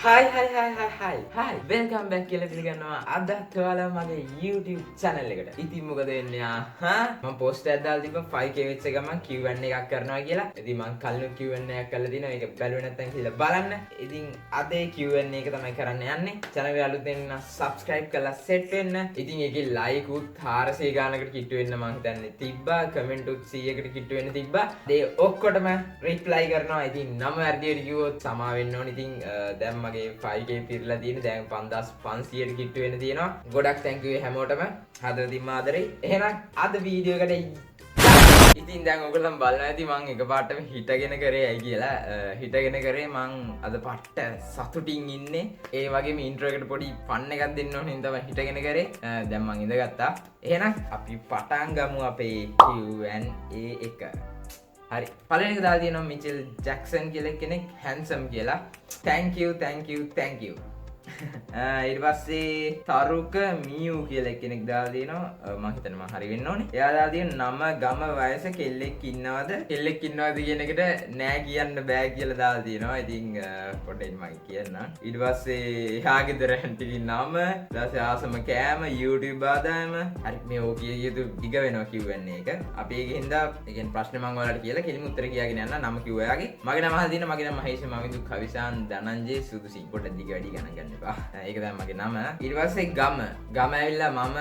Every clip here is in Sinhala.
Hi welcome back කියලා පිළිගන්නවා අදත් ඔයාලා මගේ YouTube channel එකට. ඉතින් මොකද වෙන්නේ මම post එකක් දාලා තිබ්බා 5k වෙච්ච ගමන් Q&A එකක් කරනවා කියලා. ඉතින් මම කලින් Q&A එකක් කරලා තිනවා. ඒක බැලුවේ නැත්නම් කියලා බලන්න. ඉතින් අද Q&A එක තමයි කරන්න යන්නේ. channel එක අලුතෙන් subscribe කරලා set වෙන්න. ඉතින් ඒකේ like උත් 400 ගානකට කිට්ටු වෙන්න මම හිතන්නේ තිබ්බා. comment උත් 100කට කිට්ටු වෙන්න තිබ්බා. ඒ ඔක්කොටම reply කරනවා. ඉතින් නම වැඩියට කිව්වොත් සමා වෙන්න ඕනේ. ඉතින් දැන් මගේ 5k පිරලා තියෙන දැන් 5500ට කිට්ටු වෙන්න තියෙනවා. ගොඩක් thank you හැමෝටම. හදවතින්ම ආදරේ. එහෙනම් අද වීඩියෝ එකට ඉතින් දැන් ඔයගොල්ලෝ බලන්න ඇති මම එකපාරටම හිටගෙන කරේ ඇයි කියලා. හිටගෙන කරේ මං අද පට්ට සතුටින් ඉන්නේ. ඒ වගේම ඉන්ට්‍රෝ එකට පොඩි ෆන් එකක් දෙන්න ඕනේ හින්දා මම හිටගෙන කරේ. දැන් මං ඉඳගත්තා. එහෙනම් අපි පටන් ගමු අපේ Q&A එක. හරි පළවෙනි එක දාලා තියෙනවා මිචෙල් ජැක්සන් කියලා කෙනෙක් හැන්සම් කියලා. thank you ඊට පස්සේ තරුක මියු කියලා කෙනෙක් දාලා තියෙනවා. මම හිතන්නේ මම හරි වෙන්න ඕනේ. එයා දාලා තියෙන නම ගම වයස කෙල්ලෙක් ඉන්නවද කියන එකට නෑ කියන්න බෑ කියලා දාලා තියෙනවා. ඉතින් පොඩ්ඩක් මම කියන්නම්. ඊට පස්සේ එහා ගෙදර ඇන්ටිගේ නම, ඊට පස්සේ ආසම කෑම, YouTube ආදායම. හරි මේ ඕකිය යුතු ටික වෙනවා Q&A එක. අපි ඒකෙන් හින්දා ඒ කියන්නේ ප්‍රශ්න මම ඔයාලට කියලා කෙලිම උත්තර කියාගෙන යන්න. නම කිව්වා එයාගේ. මගේ නම අහලා තියෙනවා. මගේ නම මහේෂ් මවිදු කවිසාන් ධනංජේ සුදුසි. පොඩ්ඩක් දිග වැඩි ගණන් ගන්න එපා. ඒක තමයි මගේ නම. ඊට පස්සේ ගම ඇවිල්ලා මම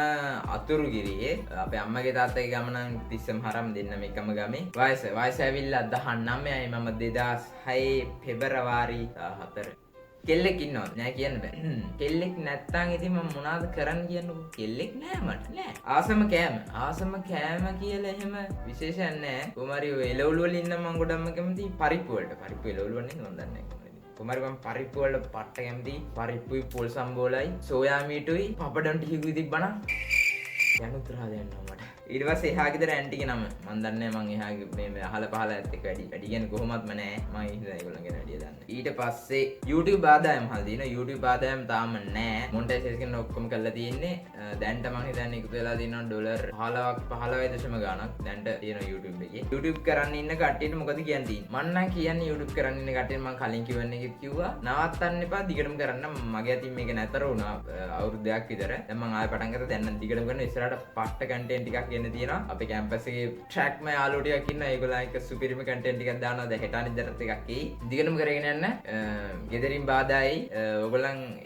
අතුරුගිරියේ අපේ අම්මගේ තාත්තගේ ගම නම් තිස්සම හරම් දෙන්නම එකම ගමේ. වයස ඇවිල්ලා 19යි. මම 2006 පෙබරවාරි 14. කෙල්ලෙක් ඉන්නවද? නෑ කියන්න බෑ. කෙල්ලෙක් නැත්තම් ඉතින් මම මොනවද කරන්න කියන්නකෝ. කෙල්ලෙක් නෑ මට. නෑ. ආසම කෑම කියලා එහෙම විශේෂයක් නෑ. කොමාරි ඔය එළවලු වල ඉන්න මම ගොඩක්ම කැමති පරිප්පු වලට. පරිප්පු එළවලු වල නේ මම දන්නේ නෑ. කොමාරි මම පරිප්පු වල පට්ට කැමති. පරිප්පුයි පොල් සම්බෝලයි සෝයා මීටුයි පපඩම් ටිකකුයි තිබ්බනම් යනුත්‍රා දෙන්නවා මට. ඊට පස්සේ එහා ගෙදර ඇන්ටිගේ නම මම දන්නේ මම එහා මේ අහල පහල ඇත්ත එක වැඩි කියන්නේ කොහොමත්ම නෑ. මම ඉතින් ඒගොල්ලන් ගැන වැඩි දන්නේ. ඊට පස්සේ YouTube ආදායම හල් දිනවා. YouTube ආදායම තාම නෑ. මොනිටයිසේෂන් ඔක්කොම කරලා තියෙන්නේ. දැන්ට මම හිතන්නේ එකතු වෙලා තියෙනවා ඩොලර් 15 ගාණක් දැන්ට තියෙනවා YouTube එකේ. YouTube කරන්න ඉන්න කට්ටියට මොකද කියන්නේ? මම නම් කියන්නේ YouTube කරන්න ඉන්න කට්ටියට මම කලින් කියවන්න එකෙත් කිව්වා නවත්තන්න එපා දිගටම කරන්න. මගේ අතින් මේක නැතර වුණා අවුරුද්දක් විතර. දැන් මම ආයෙ පටන් ගත්තා. දැන් නම් දිගටම කරන ඉස්සරහට පට්ට කන්ටෙන්ට් ටිකක් එන්න තියෙනවා. අපේ කැම්පස් එකේ ට්‍රැක් මේ යාළුවෝ ටිකක් ඉන්නවා. ඒගොල්ලෝ එක සුපිරිම කන්ටෙන්ට් ටිකක් දානවා. දැන් හෙට අනිද්දාට එකක් එයි. දිගටම කරගෙන යන්න. ගෙදරින් බාධායි.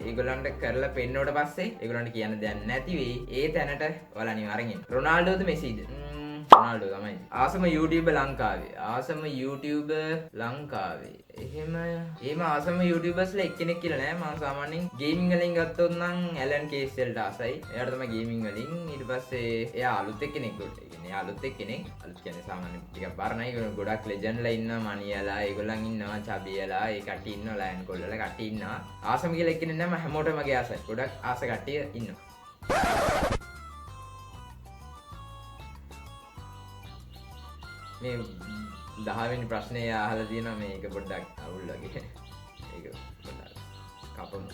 ඒගොල්ලන්ට කරලා පෙන්නවට පස්සේ ඒගොල්ලන්ට කියන්න දෙයක් නැති වෙයි. ඒ තැනට ඔයාලා අනිවාර්යෙන් එන්න. රොනාල්ඩෝද මෙසිද? රොනාල්ඩෝ තමයි. ආසම YouTuber ලංකාවේ. එහෙම ආසම YouTubersලා එක්කෙනෙක් කියලා නෑ. මම සාමාන්‍යයෙන් ගේමින් වලින් ගත්තොත් නම් ඇලන් කේස්ල්ට ආසයි. එයාට තමයි ගේමින් වලින්. ඊට පස්සේ එයා අලුත් එක්කෙනෙක් කොට. ඒ කියන්නේ අලුත් එක්කෙනෙක්. අලුත් කියන්නේ සාමාන්‍යයෙන් ටිකක් බරණයි. ගොඩක් ලෙජන්ඩ්ලා ඉන්නවා. මනියලා, ඒගොල්ලන් ඉන්නවා. චබියලා, ඒ කට්ටිය ඉන්නවා. ලයන් කොල්ලලා කට්ටිය ඉන්නවා. ආසම කියලා එක්කෙනෙක් නෑ. මම හැමෝටම මගේ ආසයි. ගොඩක් ආස කට්ටිය ඉන්නවා. මේ 10 වෙනි ප්‍රශ්නේ අහලා තියෙනවා. මේක පොඩ්ඩක් අවුල් වගේ. ඒක පොඩ්ඩක් කපමු.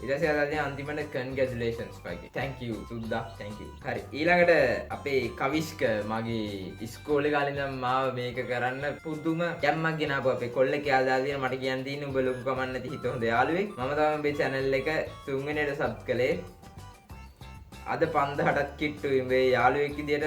ඊට පස්සේ අහලා තියෙන අන්තිමට congratulations වගේ. thank you සුද්දා thank you. හරි ඊළඟට අපේ කවිස්ක මගේ ඉස්කෝලේ කාලේ ඉඳන් මාව මේක කරන්න පුදුම යම්මක් ගෙනාපු අපේ කොල්ලේ කියලා දාලා තියෙන මට කියන්න තියෙන්නේ උඹ ලොකු කමක් නැති හිත හොඳ යාළුවෙක්. මම තමයි මේ channel එක 3 වෙනියට සබ් කළේ. අද 5000ටත් කිට්ටුයි. මේ යාළුවෙක් විදියට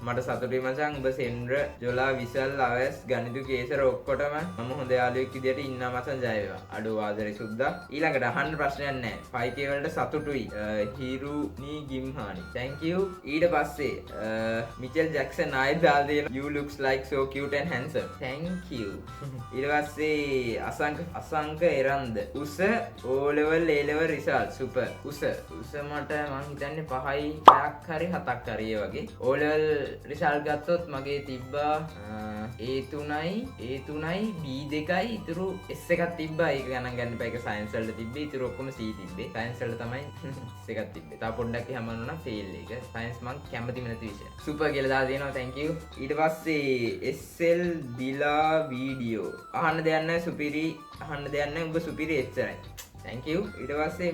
මට සතුටුයි මචං. උඹ සෙන්ඩ්‍ර ජොලා විසල් අවස් ගනිදු කේසර ඔක්කොටම මම හොඳ යාළුවෙක් විදියට ඉන්නවා මචං. ජය වේවා. අඩෝ ආදරේ සුද්දා. ඊළඟට අහන්න ප්‍රශ්නයක් නැහැ. 5k වලට සතුටුයි. හිරුනි ගිම්හානි. thank you. ඊට පස්සේ මිචෙල් ජැක්සන් ආයෙත් දාලා දෙනවා. you looks like so cute and handsome. thank you. ඊට පස්සේ අසංක එරන්ද උස O level A level result super. උස මට මං හිතන්නේ 5යි 6ක් හරි 7ක් හරි ඒ වගේ. O level result ගත්තොත් මගේ තිබ්බා A3යි B2යි ඉතුරු S එකක් තිබ්බා. ඒක ගණන් ගන්න එපා. ඒක සයන්ස් වලට තිබ්බේ. ඉතුරු ඔක්කොම C තිබ්බේ. සයන්ස් වලට තමයි S එකක් තිබ්බේ. තව පොඩ්ඩක් එහෙම වුණා ෆේල් එක. සයන්ස් මං කැමතිම නැති විෂය. සුපර් කියලා දාලා දෙනවා. thank you. ඊට පස්සේ SL දිලා වීඩියෝ අහන්න දෙයක් නැහැ. සුපිරි අහන්න දෙයක් නැහැ. උඹ සුපිරි එච්චරයි. thank you. ඊට පස්සේ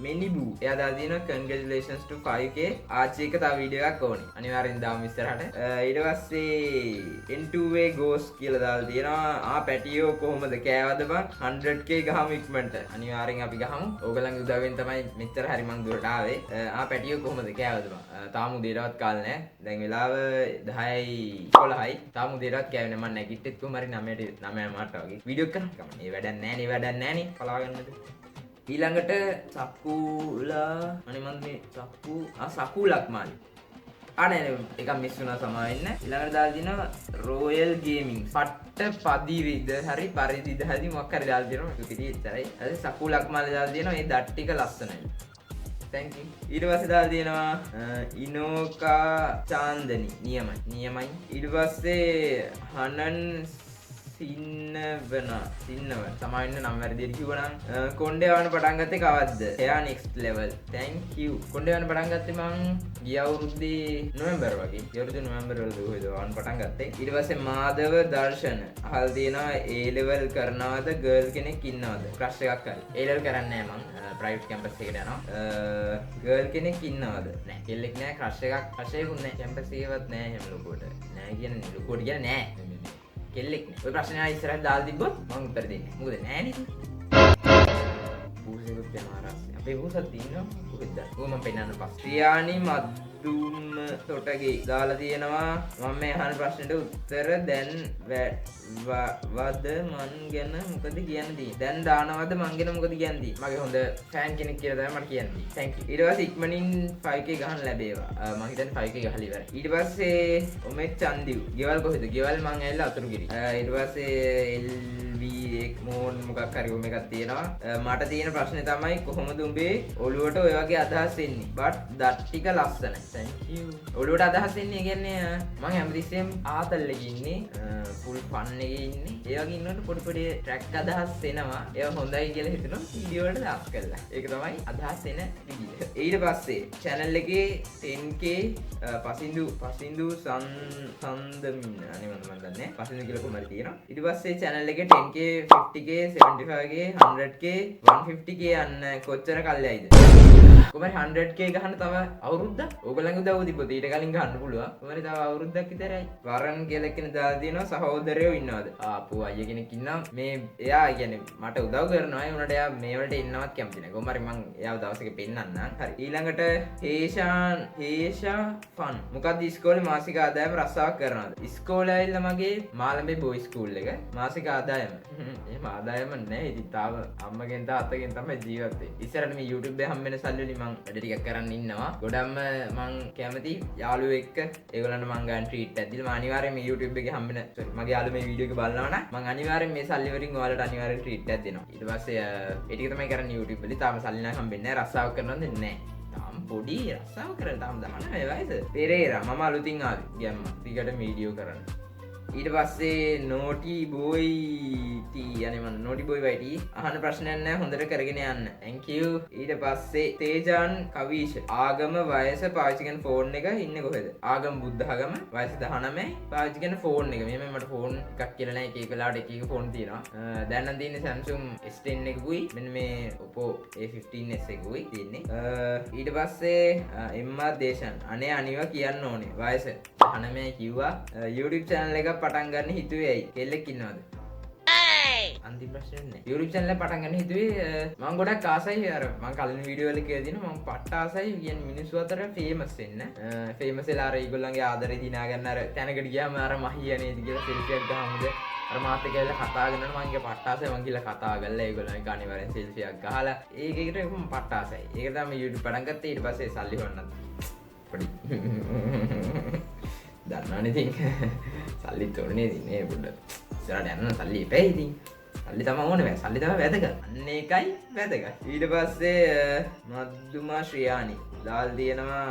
many boo එයා දාලා තියෙනවා congratulations to 5k ආච්චි එක තව වීඩියෝ එකක් ඕනේ අනිවාර්යෙන් දාමු ඉස්සරහට. ඊට පස්සේ n2way ghost කියලා දාලා තියෙනවා පැටියෝ කොහොමද කෑවද බං 100k ගහමු ඉක්මනට අනිවාර්යෙන් අපි ගහමු. ඕගලන්ගේ උදව්වෙන් තමයි මෙච්චර හරි මං දුරට ආවේ. පැටියෝ කොහොමද කෑවද බං තාම උදේටවත් කාලේ නැහැ. දැන් වෙලාව 10:11යි. තාම උදේටවත් කෑවේ නැහැ. මම නැගිට්ටෙත් කොහම හරි 9 මාට වගේ වීඩියෝ එකක් කරන්න. මේ වැඩක් නැහැ නේ පලාගන්නද. ඊළඟට සක්කුලා අනේ මන් මේ සකුලක් මාලි අනේ එකක් මිස් වුණා සමාවෙන්න. ඊළඟට දාලා දිනවා රොයල් ගේමින් පට්ට පදිරිද හරි පරිදිද හරි මොකක් හරි දාලා දිනවා. ඒක පිටි ඉතරයි. අද සකුලක් මාලි දාලා දිනවා. මේ දත් ටික ලස්සනයි. thank you. ඊට පස්සේ දාලා දිනවා ඉනෝකා චාන්දනි නියමයි. ඊට පස්සේ හනන් සින්නවන සමාවෙන්න නම් වැරදියට කිව්වනම් කොණ්ඩේ යවන්න පටන් ගත්තේ කවද්ද? එයා next level. thank you. කොණ්ඩේ යවන්න පටන් ගත්තේ මං ගිය අවුරුද්දේ නොවැම්බර් වගේ. ගිය අවුරුද්දේ නොවැම්බර් වල දුවේද යවන්න පටන් ගත්තේ. ඊට පස්සේ මාදව දර්ශන අහල් තියෙනවා A level කරනවද ගර්ල් කෙනෙක් ඉන්නවද? ක්‍රෂ් එකක් හරි. A level කරන්නේ නැහැ මං ප්‍රයිවට් කැම්පස් එකට යනවා. ගර්ල් කෙනෙක් ඉන්නවද? නැහැ. කෙල්ලෙක් නැහැ ක්‍රෂ් එකකුත් නැහැ. කැම්පස් එකේවත් නැහැ හැම ලොකුවට. නැහැ කියන්නේ ලොකුවට කියන්නේ නැහැ. කෙල්ලෙක් නේ. ඔය ප්‍රශ්නේ ආයෙ ඉස්සරහට දාලා තිබ්බොත් මම උත්තර දෙන්නේ. මොකද නෑ නේද? පූසෙකුත් යනවා රස්නේ. අපේ පූසත් තියෙනවා. කොහෙද? මම පෙන්නන්න පස්සේ. ශ්‍රියානි මද්දුම් තොටගේ දාලා තියෙනවා. මම මේ අහන ප්‍රශ්නෙට උත්තර දැන් වද මන් ගැන මොකද කියන්නේ? දැන් දානවද මන් ගැන මොකද කියන්නේ? මගේ හොඳ ෆෑන් කෙනෙක් කියලා තමයි මට කියන්නේ. thank you. ඊට පස්සේ ඉක්මනින් 5k ගහන්න ලැබේවා. මම හිතන්නේ 5k ගහලා ඉවරයි. ඊට පස්සේ ඔමෙත් චන්දිව්. ගෙවල් කොහෙද? ගෙවල් මං ඇවිල්ලා අතුරුගිරි. ඊට පස්සේ LV එක මෝන් මොකක් හරි ඔම එකක් තියෙනවා. මට තියෙන ප්‍රශ්නේ තමයි කොහොමද උඹේ ඔළුවට ඔය වගේ අදහස් එන්නේ? but දත් ටික ලස්සනයි. thank you. ඔළුවට අදහස් එන්නේ කියන්නේ මම හැමතිස්සෙම ආතල් එකේ ඉන්නේ. full fun එකේ ඉන්නේ. ඒ වගේ ඉන්නකොට පොඩි පොඩි ට්‍රැක් අදහස් එනවා. ඒවා හොඳයි කියලා හිතනවා වීඩියෝ වලට දාස් කරලා. ඒක තමයි අදහස් එන විදිහ. ඊට පස්සේ channel එකේ 10k පසින්දු සන්දමින් අනේ මම දන්නේ පසින්දු කියලා කොහමද තියෙනවා. ඊට පස්සේ channel එකේ 10k 50k 75k 100k 150k යන්න කොච්චර කල්යයිද? කොහමද 100k ගහන්න තව අවුරුද්දක්? ඕගලන්ගේ උදව් තිබ්බොත් ඊට කලින් ගහන්න පුළුවන්. කොහමද තව අවුරුද්දක් විතරයි. වරන් කියලා කෙනෙක් දාලා තියෙනවා සහෝදරයෝ ඉන්නවද? ආපු අයියා කෙනෙක් ඉන්නවා. මේ එයා කියන්නේ මට උදව් කරනවා. ඒ උනට එයා මේ වලට එන්නවත් කැමති නැහැ. කොහොම හරි මං එයාව දවසක පෙන්නන්නම්. හරි. ඊළඟට හේෂා ෆන්. මොකක්ද ඉස්කෝලේ මාසික ආදායම රස්සාවක් කරනවද? ඉස්කෝලේ ඇවිල්ලා මගේ මාළඹේ බෝයි ස්කූල් එක. මාසික ආදායම. එහෙම ආදායම නැහැ. ඉතින් තාම අම්මගෙන් තාත්තගෙන් තමයි ජීවත් වෙන්නේ. ඉස්සරහට මේ YouTube එකේ හම්බෙන සල්ලි වලින් මං වැඩ ටිකක් කරන්න ඉන්නවා. ගොඩක්ම මං කැමති යාළුවෝ එක්ක ඒගොල්ලන්ට මං ගන්න ට්‍රීට් එකක් දීලා මම අනිවාර්යෙන් මේ YouTube එකේ හම්බෙන මගේ යාළුවෝ මේ වීඩියෝ එක බලනවා නම් මං අනිවාර්යෙන් මේ සල්ලි වලින් ඔයාලට අනිවාර්යෙන් ට්‍රීට් එකක් දෙනවා. ඊට පස්සේ ඒ ටික තමයි කරන්නේ YouTube වලදී. තාම සල්ලි නම් හම්බෙන්නේ නැහැ. රස්සාවක් කරනවද නැහැ. තාම පොඩි රස්සාව කරලා තාම 19 වයස. පෙරේරා මම අලුතින් ආවේ. ගැම්මා. ටිකට වීඩියෝ කරන්න. ඊට පස්සේ නෝටි බෝයි ටී අනේ මම නෝටි බෝයි වයිටි අහන ප්‍රශ්නයක් නැහැ හොඳට කරගෙන යන්න. thank you. ඊට පස්සේ තේජාන් කවීෂ ආගම වයස පාවිච්චි කරන ෆෝන් එක ඉන්නේ කොහෙද? ආගම බුද්ධ ආගම වයස 19 පාවිච්චි කරන ෆෝන් එක. මේ මට ෆෝන් එකක් කියලා නැහැ. එක එක වෙලාවට එක එක ෆෝන් තියෙනවා. දැන් නම් තියෙන්නේ Samsung S10 එකකුයි මෙන්න මේ Oppo A15s එකකුයි තියෙන්නේ. ඊට පස්සේ එම්මා දේශන් අනේ අනිවා කියන්න ඕනේ වයස 19 කිව්වා. YouTube channel එක පටන් ගන්න හිතුවේ ඇයි? කෙල්ලෙක් ඉන්නවද? අන්තිම ප්‍රශ්නේ නේ. YouTube channel එක පටන් ගන්න හිතුවේ මම ගොඩක් ආසයි අර මම කලින් වීඩියෝ වල කියලා දිනවා මම පට්ට ආසයි කියන්නේ මිනිස්සු අතර ෆේමස් වෙන්න. ෆේමස් වෙලා අර ඒගොල්ලන්ගේ ආදරේ දිනා ගන්න අර තැනකට ගියාම අර මහියා නේද කියලා සෙල්ෆි එකක් ගහමුද? අර මාත් එක්ක ඇවිල්ලා කතා කරනවා මම ගේ පට්ට ආසයි මං කියලා කතා කරලා ඒගොල්ලන් එක අනිවාර්යෙන් සෙල්ෆි එකක් ගහලා ඒකේකට මම පට්ට ආසයි. ඒක තමයි YouTube පටන් ගත්තේ. ඊට පස්සේ සල්ලි හොන්නත් පොඩි දන්නවනේ ඉතින් සල්ලිත් ඕනේ ඉතින් පොඩ්ඩක් ඉස්සරහට යන්න සල්ලි එපැයි ඉතින් සල්ලි තමයි ඕනේ සල්ලි තමයි වැදගත් අන්න ඒකයි වැදගත් ඊට පස්සේ මද්දුමා ශ්‍රියානි දාල් තියෙනවා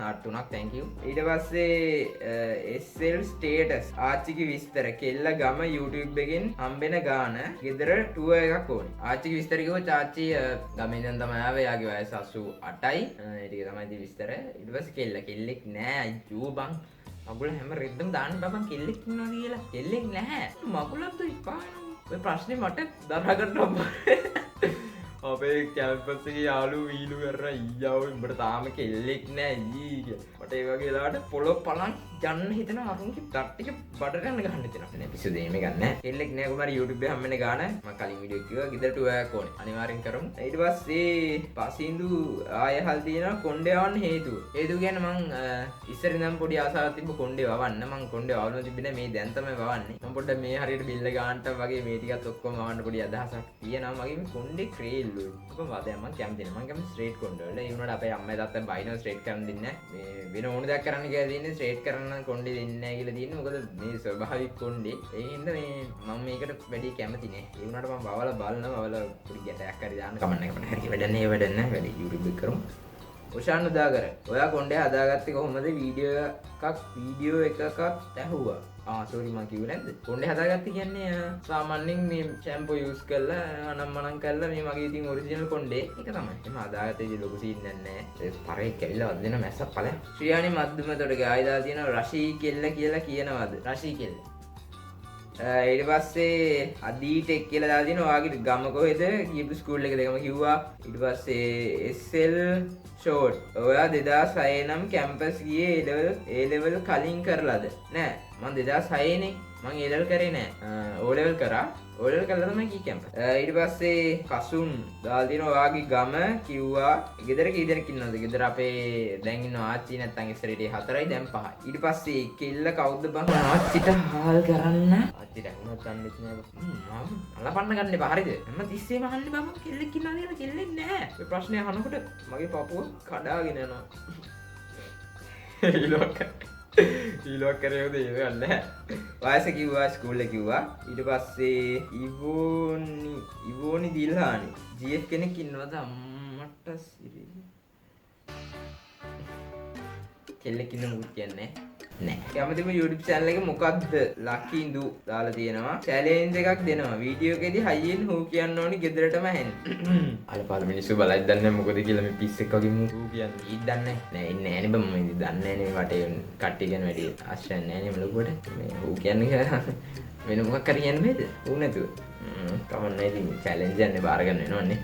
හාට් 3ක් thank you ඊට පස්සේ SL status ආච්චිගේ විස්තර කෙල්ල ගම YouTube එකෙන් හම්බෙන ගාන ගෙදර ටුවර් එකක් ඕනේ ආච්චිගේ විස්තර කිව්වොත් ආච්චි ගමේ ඉඳන් තමයි ආවේ යාගේ වයස 88යි ඒ ටික තමයි ඉතින් විස්තර ඊට පස්සේ කෙල්ලෙක් නෑ අයියෝ බං මගුල හැම රෙද්දම දාන්න බබන් කෙල්ලෙක් ඉන්නවා කියලා. කෙල්ලෙක් නැහැ. මගුලත් ඉපාන. ඔය ප්‍රශ්නේ මට දරා ගන්න අපේ කැම්පස් එකේ යාළුවෝ වීලු කරලා ඊයව උඹට තාම කෙල්ලෙක් නෑ ඊ කියලා. මට ඒ වගේ වෙලාවට පොළොව පලන් යන්න හිතෙනවා අරුන්ගේ ටට් එක බඩට යන්න ගන්න හිතෙනවා. නේ පිස්සුද මේ ගන්න. කෙල්ලෙක් නෑ කුමාර YouTube එකේ හම්බෙන්නේ ගාන. මම කලින් වීඩියෝ කිව්වා ගෙදරට ඔයාක් ඕනේ. අනිවාර්යෙන් කරමු. ඊට පස්සේ පසින්දු ආය හල් තියෙනවා කොණ්ඩේ යවන්න හේතුව. හේතුව කියන්නේ මං ඉස්සර ඉඳන් පොඩි ආසාවක් තිබ්බ කොණ්ඩේ වවන්න. මං කොණ්ඩේ වවන්න තිබ්බේ මේ දැන් තමයි වවන්නේ. මම පොඩ්ඩක් මේ හරියට බිල්ල ගන්නට වගේ මේ ටිකත් ඔක්කොම වවන්න පොඩි අදහසක් තියෙනවා. මගේ මේ කොණ්ඩේ ක්‍රේල් වල. කොහොමද මම කැමති නෑ. මං කැමති ස්ට්‍රේට් කොණ්ඩේ වල. ඒ වුණාට අපේ අම්මයි තාත්තයි බයිනෝ ස්ට්‍රේට් කරන්න දෙන්නේ නෑ. මේ වෙන ඕන දෙයක් කරන්න කියලා තියෙන්නේ ස්ට්‍රේට් කරන්න කොණ්ඩේ දෙන්නේ නෑ කියලා තියෙන්නේ. මොකද මේ ස්වභාවික කොණ්ඩේ. ඒ හින්දා මේ මම මේකට වැඩි කැමති නෑ. ඒ වුණාට මම වවලා බලනවා. වවලා පොඩි ගැටයක් හරි දාන්න කමන්න එක පණ හරි වැඩන්නේ වැඩන්නේ වැඩි YouTube එක කරමු. ඔෂාන් උදාකර ඔයා කොණ්ඩේ හදාගත්තේ කොහොමද? වීඩියෝ එකක් ඇහුවා. සෝරි මං කිව්වේ නැද්ද? කොණ්ඩේ හදාගත්තේ කියන්නේ සාමාන්‍යයෙන් මේ ෂැම්පූ යූස් කරලා අනම්මනම් කරලා මේ මගේ ඉතින් ඔරිජිනල් කොණ්ඩේ ඒක තමයි. එහම හදාගත්තේ ලොකු සීන් නෑ. ඒ පරේ කැවිලා වදින මැස්සක් ඵලයක්. ශ්‍රියානි මද්දුමතොට ගායිදා තියෙන රෂී කෙල්ල කියලා කියනවාද? රෂී කෙල්ල. ඊට පස්සේ අදීටෙක් කියලා දාලා තියෙනවා. ඔයාගේ ගම කොහෙද? කීප ස්කූල් එකද ගම කිව්වා. ඊට පස්සේ SL ෂෝට්. ඔයා 2006 නම් කැම්පස් ගියේ A level කලින් කරලාද? නෑ. මම 2006 නේ. මම A level කරේ නෑ. O level කරා. O level කළා තමයි කී කැම්පස්. ඊට පස්සේ කසුන් දාලා තියෙනවා. ඔයාගේ ගම කිව්වා. ගෙදර කී දෙනෙක් ඉන්නවද? ගෙදර අපේ දැන් ඉන්න ආච්චි නැත්තම් ඉස්සරහට 4යි දැන් 5යි. ඊට පස්සේ කෙල්ල කවුද බං? ආච්චිට හාල් කරන්න. ආච්චිට වුණත් ගන්නෙත් නෑ. මම අලපන්න ගන්න එපා. හරිද? හැම තිස්සෙම අහන්නේ බං කෙල්ලෙක් ඉන්නවද කියලා. කෙල්ලෙක් නෑ. ඔය ප්‍රශ්නේ අහනකොට මගේ පපුව කඩාගෙන යනවා. ඊලොක් කරේද ඒ ගන්න. වයස කිව්වා ස්කූල් එක කිව්වා. ඊට පස්සේ ඉවෝනි දිල්හානි GF කෙනෙක් ඉන්නවද අම්මට සිරි? කෙල්ලෙක් ඉන්න මුකුත් කියන්නේ නෑ. කැමතිම YouTube channel එක මොකක්ද? ලකිඳු දාලා තියෙනවා. challenge එකක් දෙනවා. වීඩියෝ එකේදී හයියෙන් හූ කියන්න ඕනි ගෙදරටම ඇහෙන්න. අලපාල මිනිස්සු බලයි දන්නේ මොකද කියලා මේ පිස්සෙක් වගේ මූ හූ කියන්නේ. ඊට දන්නේ නෑ. ඉන්නේ නෑනේ බම් මම දන්නේ නෑනේ වටේ කට්ටිය කියන වැඩි ආශ්‍රය නෑනේ මලුවට. මේ හූ කියන්නේ කියලා වෙන මොකක් කර කියන්න බෑද? හූ නැතුව. කමන්නේ ඉතින් challenge එකනේ බාර ගන්න වෙනවන්නේ.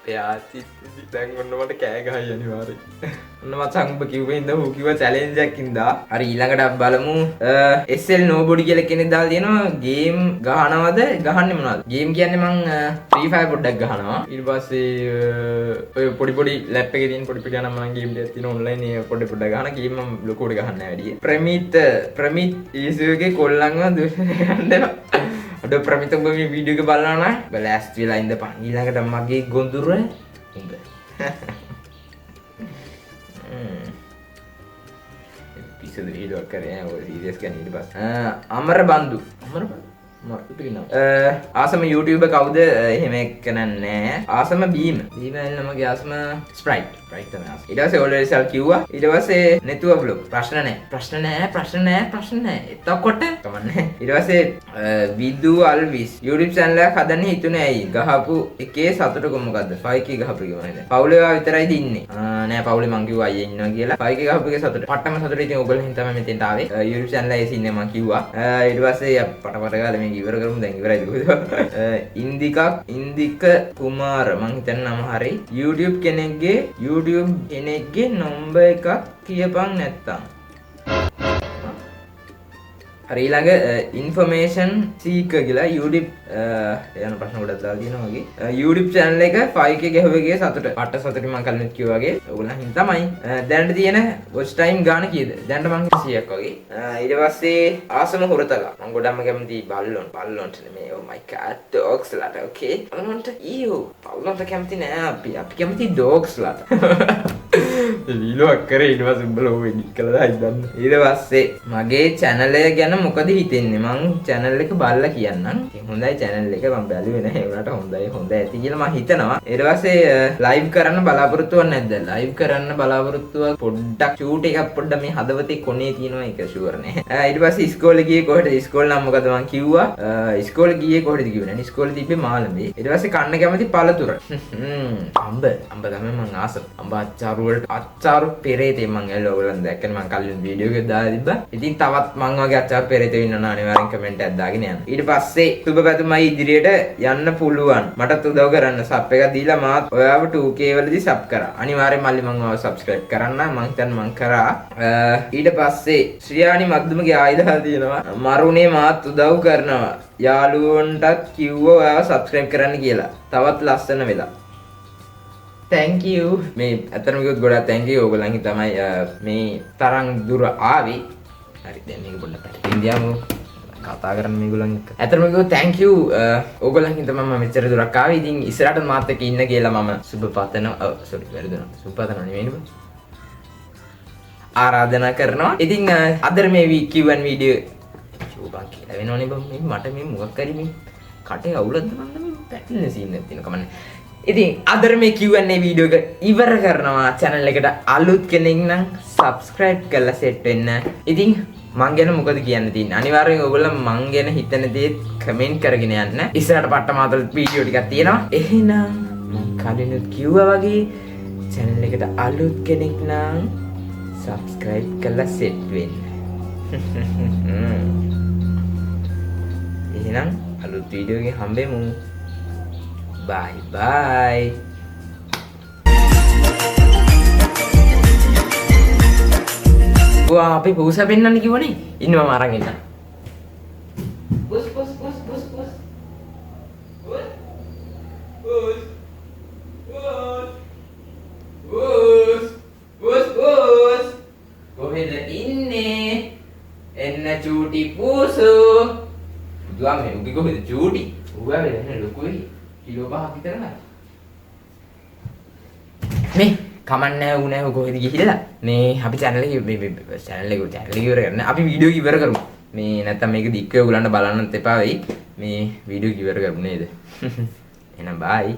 යාචි දැන් ඔන්න මට කෑ ගහයි අනිවාර්යෙන්. ඔන්න මචං ඔබ කිව්වේ ඉඳ හූ කිව්ව challenge එකක් ඉඳා. හරි ඊළඟට බලමු. SL nobody කියලා කෙනෙක් දාලා තියෙනවා. ගේම් ගහනවද? ගහන්නේ මොනවද? ගේම් කියන්නේ මං Free Fire පොඩ්ඩක් ගහනවා. ඊට පස්සේ ඔය පොඩි ලැප් එකේ තියෙන පොඩි ගානක් මම ගේම් එකක් තියෙන ඔන්ලයින් ඒ පොඩ්ඩක් ගහන ගේම් මම ලොකුවට ගහන්නේ නැහැ වැඩි. ප්‍රමිත් ඊසුගේ කොල්ලන්ව දුෂණය ගන්නවා. අද ප්‍රමිත ඔබ මේ වීඩියෝ එක බලනවා නම් බලාස්ට් වෙලා ඉඳපන්. ඊළඟට මගේ ගොඳුර උඹ. පිස්සුද වීඩියෝ කරේ ඔය සීරියස් ගන්න ඊට පස්සේ. අමර බන්දු. ආසම YouTuber කවුද? එහෙම එක්කනන්නේ. ආසම බීම. බීම නමගේ ආසම ස්ප්‍රයිට්. ස්ප්‍රයිට් තමයි ආසම. ඊට පස්සේ ඔල්රෙඩි සල් කිව්වා. ඊට පස්සේ නෙතුව බ්ලොග්. ප්‍රශ්න නැහැ. එතකොට කමන්නේ. ඊට පස්සේ විදු අල්විස් YouTube channel එකක් හදන්න හිතුනේ ඇයි? ගහපු එකේ සතුට කොහොමද? 5k ගහපු ගමනේද? පවුලේ විතරයිද ඉන්නේ? නෑ පවුලේ මං කිව්වා අයියා ඉන්නවා කියලා. 5k ගහපු එකේ සතුට. පට්ටම සතුට ඉතින් ඔයගොල්ලෝ හින් තමයි මෙතෙන්ට ආවේ. YouTube channel එකේ ඉන්නේ මං කිව්වා. ඊට පස්සේ පට ගාලා මේක ඉවර කරමු. දැන් ඉවරයිද කොහෙද? ඉන්දික කුමාර මං හිතන්නේ නම හරි. YouTube කෙනෙක්ගේ නම්බර් එකක් කියපන් නැත්තම්. හරි ඊළඟ ඉන්ෆර්මේෂන් සීකර් කියලා YouTube යන ප්‍රශ්න ගොඩක් දාලා තියෙනවා වගේ. YouTube channel එක 5k ගැහුවගේ සතුට. පට්ට සතුට මම කලින් කිව්වා වගේ. ඕගොල්ලන් හින් තමයි. දැනට තියෙන watch time ගාන කීයද? දැනට මං 100ක් වගේ. ඊට පස්සේ ආසම හොරතලා. මං ගොඩක්ම කැමති බල්ලොන්ට නෙමෙයි. Oh my god dogs ලාට. Okay. බල්ලොන්ට ඊයෝ. බල්ලොන්ට කැමති නෑ අපි. අපි කැමති dogs ලාට. වීලුවක් කරේ ඊට පස්සේ උඹලා ඔය එඩිට් කළා දායි දන්න. ඊට පස්සේ මගේ channel එක ගැන මොකද හිතෙන්නේ? මං channel එක බලලා කියන්නම්. හොඳයි channel එක මම බැලුවේ නැහැ. ඒ වුණාට හොඳ ඇති කියලා මම හිතනවා. ඊට පස්සේ live කරන්න බලාපොරොත්තුවක් නැද්ද? live කරන්න බලාපොරොත්තුවක් පොඩ්ඩක් shoot එකක් පොඩ්ඩක් මේ හදවතේ කොනේ තියෙනවා ඒක sure නෑ. ඊට පස්සේ ඉස්කෝලේ ගියේ කොහෙද? ඉස්කෝලේ නම් මොකද මං කිව්වා? ඉස්කෝලේ ගියේ කොහෙද කිව්වේ නෑ. ඉස්කෝලේ තිබ්බේ මාළඹේ. ඊට පස්සේ කන්න කැමති පළතුර. අම්බ තමයි මං ආස. අම්බ අච්චාරු වලට අච්චාරු පෙරේතේ මං ඇල්ල ඔයගොල්ලන් දැක්කනේ මං කලින් වීඩියෝ එකක් දාලා තිබ්බා. ඉතින් තවත් මං වගේ අච්චාරු පෙරේතේ ඉන්නවනම් අනිවාර්යෙන් කමෙන්ට් එකක් දාගෙන යන්න. ඊට පස්සේ සුබ පැතුමයි ඉදිරියට යන්න පුළුවන්. මටත් උදව් කරන්න සබ් එකක් දීලා මාත් ඔයාව 2K වලදී සබ් කරා. අනිවාර්යෙන් මල්ලි මං ඔයාව සබ්ස්ක්‍රයිබ් කරන්න මං හිතන්නේ මං කරා. ඊට පස්සේ ශ්‍රියානි මග්දුමගේ ආයුධ තියෙනවා. මරුනේ මාත් උදව් කරනවා. යාළුවන්ටත් කිව්වා ඔයාව සබ්ස්ක්‍රයිබ් කරන්න කියලා. තවත් ලස්සන වෙලා. thank you මේ අතරම කිව්වොත් ගොඩක් thank you ඕගොල්ලන්ගේ තමයි මේ තරම් දුර ආවේ. හරි දැන් මේක පොඩ්ඩක් පැත්තකින් දියාමු. කතා කරන්න මේගොල්ලන් එක්ක. අතරම කිව්වොත් thank you ඕගොල්ලන්ගෙන් තමයි මම මෙච්චර දුරක් ආවේ. ඉතින් ඉස්සරහට මාත් එක්ක ඉන්න කියලා මම සුබ පතනවා. sorry වැරදුනා. සුබ පතනවා නෙවෙයි නේ. ආරාධනා කරනවා. ඉතින් අද මේ Q&A වීඩියෝ චූපා කියලා වෙනවනේ බම් මේ මට මේ මොකක් කරි මේ කටේ අවුලක්ද මන්ද මේ පැටලෙන සීන් එකක් තියෙනවා කමන්නේ. ඉතින් අද මේ Q&A වීඩියෝ එක ඉවර කරනවා. channel එකට අලුත් කෙනෙක් නම් subscribe කරලා set වෙන්න. ඉතින් මං ගැන මොකද කියන්න තියෙන්නේ? අනිවාර්යෙන් ඔයගොල්ලෝ මං ගැන හිතන දේ කමෙන්ට් කරගෙන යන්න. ඉස්සරහට පට්ටමාතල වීඩියෝ ටිකක් තියෙනවා. එහෙනම් මං කලිනුත් කිව්වා වගේ channel එකට අලුත් කෙනෙක් නම් subscribe කරලා set වෙන්න. එහෙනම් අලුත් වීඩියෝ එකකින් හම්බෙමු. bye bye. Wah, අපි පූසා පෙන්නන්න කිව්වනේ. ඉන්නවා මම අරන් එන්න. පුස්. කොහෙද ඉන්නේ? එන්න චූටි පූසු. දුවා මේ උගේ කොහෙද චූටි? ඌවා වෙන්නේ ලොකුයි. කිලෝ 5ක් විතර නෑ. මේ කමන්නේ උනේ කොහෙද ගිහිල්ලා මේ අපි channel එක ඉවර කරන්න අපි වීඩියෝ ඉවර කරමු මේ නැත්තම් මේක දික්ක ඔයගලන්ට බලන්නත් එපා වෙයි මේ වීඩියෝ ඉවර කරමු නේද එහෙනම් bye